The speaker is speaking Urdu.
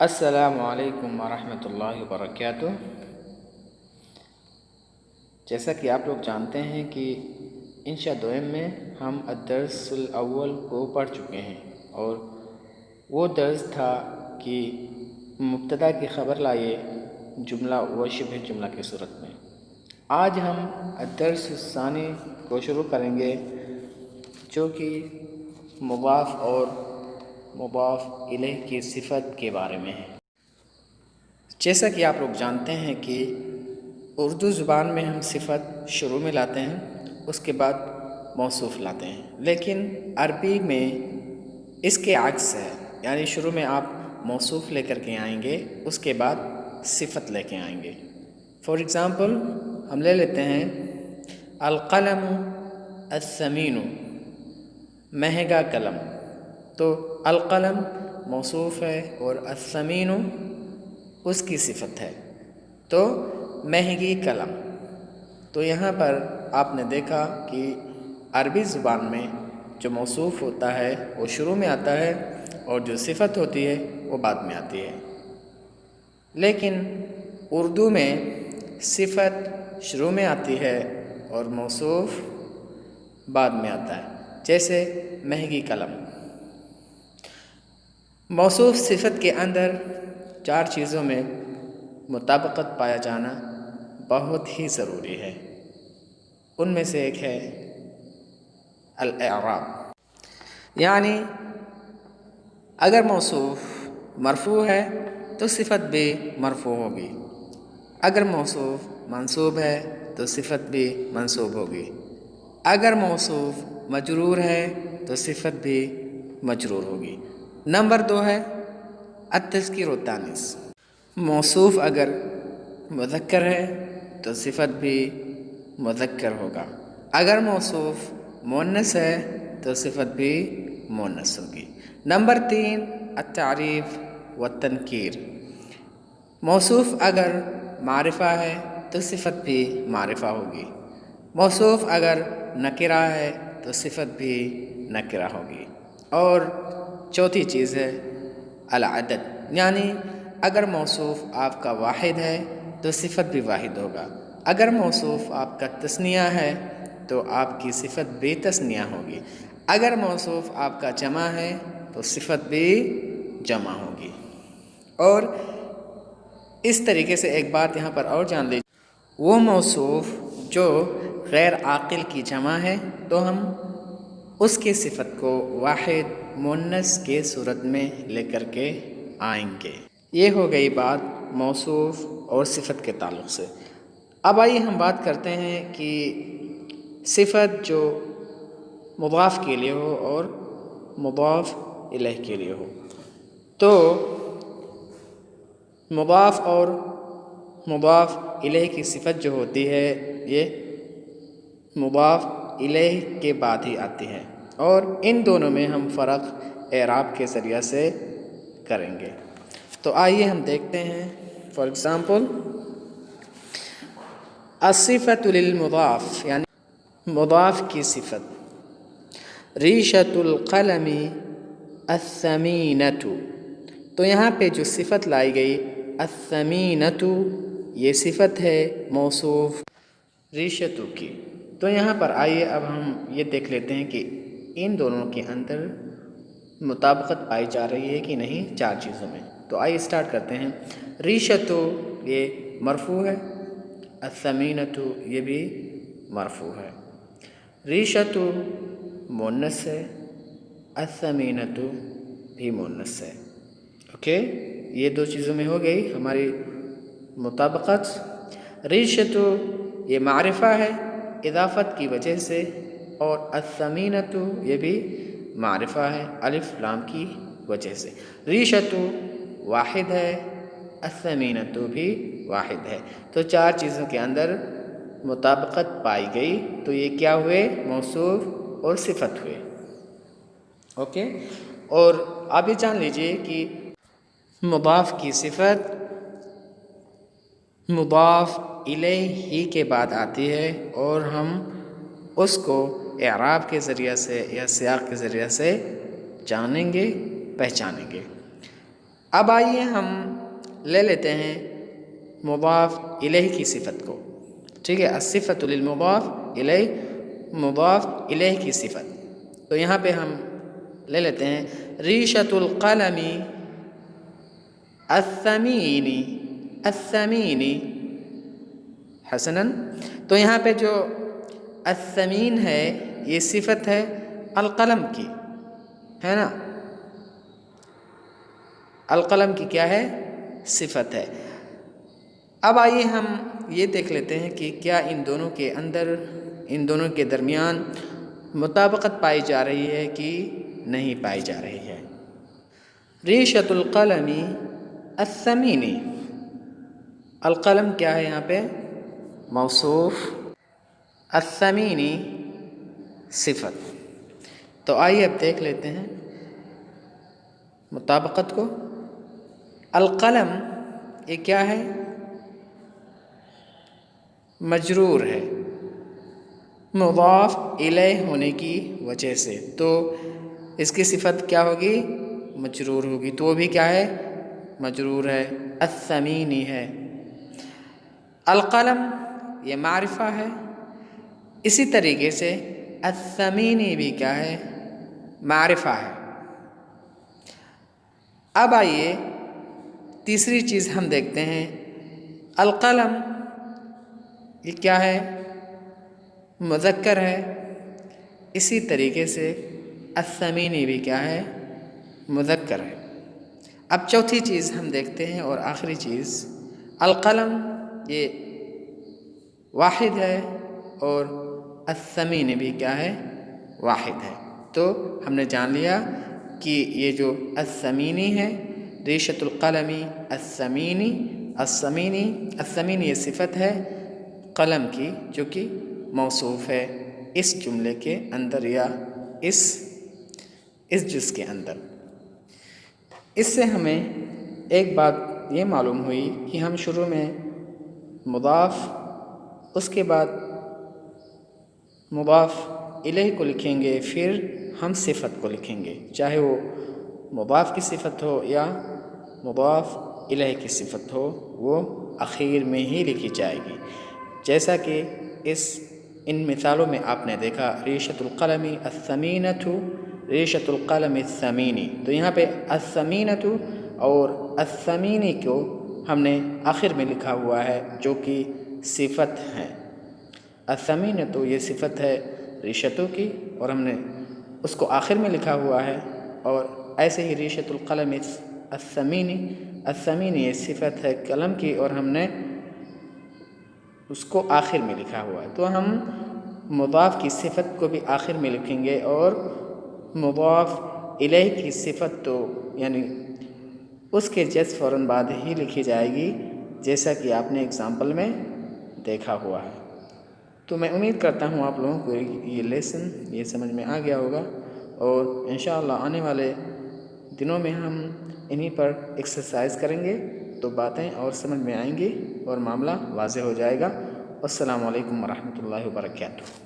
السلام علیکم ورحمۃ اللہ وبرکاتہ۔ جیسا کہ آپ لوگ جانتے ہیں کہ انشاء دوئم میں ہم الدرس الاول کو پڑھ چکے ہیں، اور وہ درس تھا کہ مبتدا کی خبر لائے جملہ و شبہ جملہ کی صورت میں۔ آج ہم الدرس الثانی کو شروع کریں گے، جو کہ مضاف اور مضاف الیہ کی صفت کے بارے میں ہے۔ جیسا کہ آپ لوگ جانتے ہیں کہ اردو زبان میں ہم صفت شروع میں لاتے ہیں، اس کے بعد موصوف لاتے ہیں، لیکن عربی میں اس کے عکس ہے، یعنی شروع میں آپ موصوف لے کر کے آئیں گے، اس کے بعد صفت لے کے آئیں گے۔ فار ایگزامپل ہم لے لیتے ہیں القلم الثمین، مہنگا قلم۔ تو القلم موصوف ہے اور الثمین اس کی صفت ہے، تو مہنگی قلم۔ تو یہاں پر آپ نے دیکھا کہ عربی زبان میں جو موصوف ہوتا ہے وہ شروع میں آتا ہے، اور جو صفت ہوتی ہے وہ بعد میں آتی ہے۔ لیکن اردو میں صفت شروع میں آتی ہے اور موصوف بعد میں آتا ہے، جیسے مہنگی قلم۔ موصوف صفت کے اندر 4 چیزوں میں مطابقت پایا جانا بہت ہی ضروری ہے۔ ان میں سے ایک ہے الاعراب، یعنی اگر موصوف مرفوع ہے تو صفت بھی مرفوع ہوگی، اگر موصوف منصوب ہے تو صفت بھی منصوب ہوگی، اگر موصوف مجرور ہے تو صفت بھی مجرور ہوگی۔ نمبر 2 ہے التذکیر والتانیث۔ موصوف اگر مذکر ہے تو صفت بھی مذکر ہوگا، اگر موصوف مؤنث ہے تو صفت بھی مؤنث ہوگی۔ نمبر 3 التعریف والتنکیر۔ موصوف اگر معرفہ ہے تو صفت بھی معرفہ ہوگی، موصوف اگر نکرہ ہے تو صفت بھی نکرہ ہوگی۔ اور چوتھی چیز ہے العدد، یعنی اگر موصوف آپ کا واحد ہے تو صفت بھی واحد ہوگا، اگر موصوف آپ کا تثنیہ ہے تو آپ کی صفت بھی تثنیہ ہوگی، اگر موصوف آپ کا جمع ہے تو صفت بھی جمع ہوگی۔ اور اس طریقے سے ایک بات یہاں پر اور جان لیجیے، وہ موصوف جو غیر عاقل کی جمع ہے تو ہم اس کی صفت کو واحد مؤنث کے صورت میں لے کر کے آئیں گے۔ یہ ہو گئی بات موصوف اور صفت کے تعلق سے۔ اب آئیے ہم بات کرتے ہیں کہ صفت جو مضاف کے لیے ہو اور مضاف الیہ کے لیے ہو، تو مضاف اور مضاف الیہ کی صفت جو ہوتی ہے یہ مضاف الیہ کے بعد ہی آتی ہے، اور ان دونوں میں ہم فرق اعراب کے ذریعہ سے کریں گے۔ تو آئیے ہم دیکھتے ہیں۔ فار ایگزامپل الصفۃ للمضاف، یعنی مضاف کی صفت ریشۃ القلم الثمینۃ۔ تو یہاں پہ جو صفت لائی گئی الثمینۃ، یہ صفت ہے موصوف ریشۃ کی۔ تو یہاں پر آئیے اب ہم یہ دیکھ لیتے ہیں کہ ان دونوں کے اندر مطابقت پائی جا رہی ہے کہ نہیں 4 چیزوں میں۔ تو آئیے اسٹارٹ کرتے ہیں۔ ریشۃ یہ مرفوع ہے، الثمینۃ یہ بھی مرفوع ہے۔ ریشۃ مؤنث ہے، الثمینۃ بھی مؤنث ہے۔ اوکے، یہ 2 چیزوں میں ہو گئی ہماری مطابقت۔ ریشۃ یہ معرفہ ہے اضافت کی وجہ سے، اور الثمینۃ یہ بھی معرفہ ہے الف لام کی وجہ سے۔ ریشۃ واحد ہے، الثمینۃ بھی واحد ہے۔ تو 4 چیزوں کے اندر مطابقت پائی گئی، تو یہ کیا ہوئے؟ موصوف اور صفت ہوئے۔ اوکے، اور آپ یہ جان لیجئے کہ مضاف کی صفت مضاف الیہ ہی کے بعد آتی ہے، اور ہم اس کو اعراب کے ذریعہ سے یا سیاق کے ذریعہ سے جانیں گے، پہچانیں گے۔ اب آئیے ہم لے لیتے ہیں مضاف الیہ کی صفت کو، ٹھیک ہے، الصفۃ للمضاف الیہ، مضاف الیہ کی صفت. تو یہاں پہ ہم لے لیتے ہیں ریشۃ القلم الثمین، الثمین حسناً. تو یہاں پہ جو الثمین ہے یہ صفت ہے القلم کی، ہے نا، القلم کی کیا ہے، صفت ہے. اب آئیے ہم یہ دیکھ لیتے ہیں کہ کیا ان دونوں کے اندر، ان دونوں کے درمیان مطابقت پائی جا رہی ہے کہ نہیں پائی جا رہی ہے. ریشۃ القلم الثمین، القلم کیا ہے یہاں پہ، موصوف، الثمین صفت. تو آئیے اب دیکھ لیتے ہیں مطابقت کو. القلم یہ کیا ہے، مجرور ہے مضاف الیہ ہونے کی وجہ سے، تو اس کی صفت کیا ہوگی، مجرور ہوگی. تو وہ بھی کیا ہے، مجرور ہے، الثمینی ہے. القلم یہ معرفہ ہے، اسی طریقے سے الثمینی بھی کیا ہے، معرفہ ہے. اب آئیے تیسری چیز ہم دیکھتے ہیں، القلم یہ کیا ہے، مذکر ہے، اسی طریقے سے الثمینی بھی کیا ہے، مذکر ہے. اب چوتھی چیز ہم دیکھتے ہیں اور آخری چیز، القلم یہ واحد ہے اور الثمین بھی کیا ہے، واحد ہے. تو ہم نے جان لیا کہ یہ جو الثمینی ہے، ریشۃ القلم الثمینی، الثمینی یہ صفت ہے قلم کی جو کہ موصوف ہے اس جملے کے اندر یا اس جز کے اندر. اس سے ہمیں ایک بات یہ معلوم ہوئی کہ ہم شروع میں مضاف، اس کے بعد مضاف الیہ کو لکھیں گے، پھر ہم صفت کو لکھیں گے، چاہے وہ مضاف کی صفت ہو یا مضاف الیہ کی صفت ہو، وہ اخیر میں ہی لکھی جائے گی. جیسا کہ ان مثالوں میں آپ نے دیکھا، ریشۃ القلم الثمینۃ، ریشۃ القلم الثمینی. تو یہاں پہ الثمینۃ اور الثمینی کو ہم نے آخر میں لکھا ہوا ہے جو کہ صفت ہے. الثمینۃ یہ صفت ہے ریشتوں کی اور ہم نے اس کو آخر میں لکھا ہوا ہے، اور ایسے ہی ریشۃ القلم الثمینی یہ صفت ہے قلم کی اور ہم نے اس کو آخر میں لکھا ہوا ہے. تو ہم مضاف کی صفت کو بھی آخر میں لکھیں گے اور مضاف الیہ کی صفت تو یعنی اس کے جس فوراً بعد ہی لکھی جائے گی، جیسا کہ آپ نے اگزامپل میں دیکھا ہوا ہے. تو میں امید کرتا ہوں آپ لوگوں کو یہ لیسن یہ سمجھ میں آ گیا ہوگا، اور انشاءاللہ آنے والے دنوں میں ہم انہی پر ایکسرسائز کریں گے تو باتیں اور سمجھ میں آئیں گی اور معاملہ واضح ہو جائے گا. السلام علیکم ورحمۃ اللہ وبرکاتہ.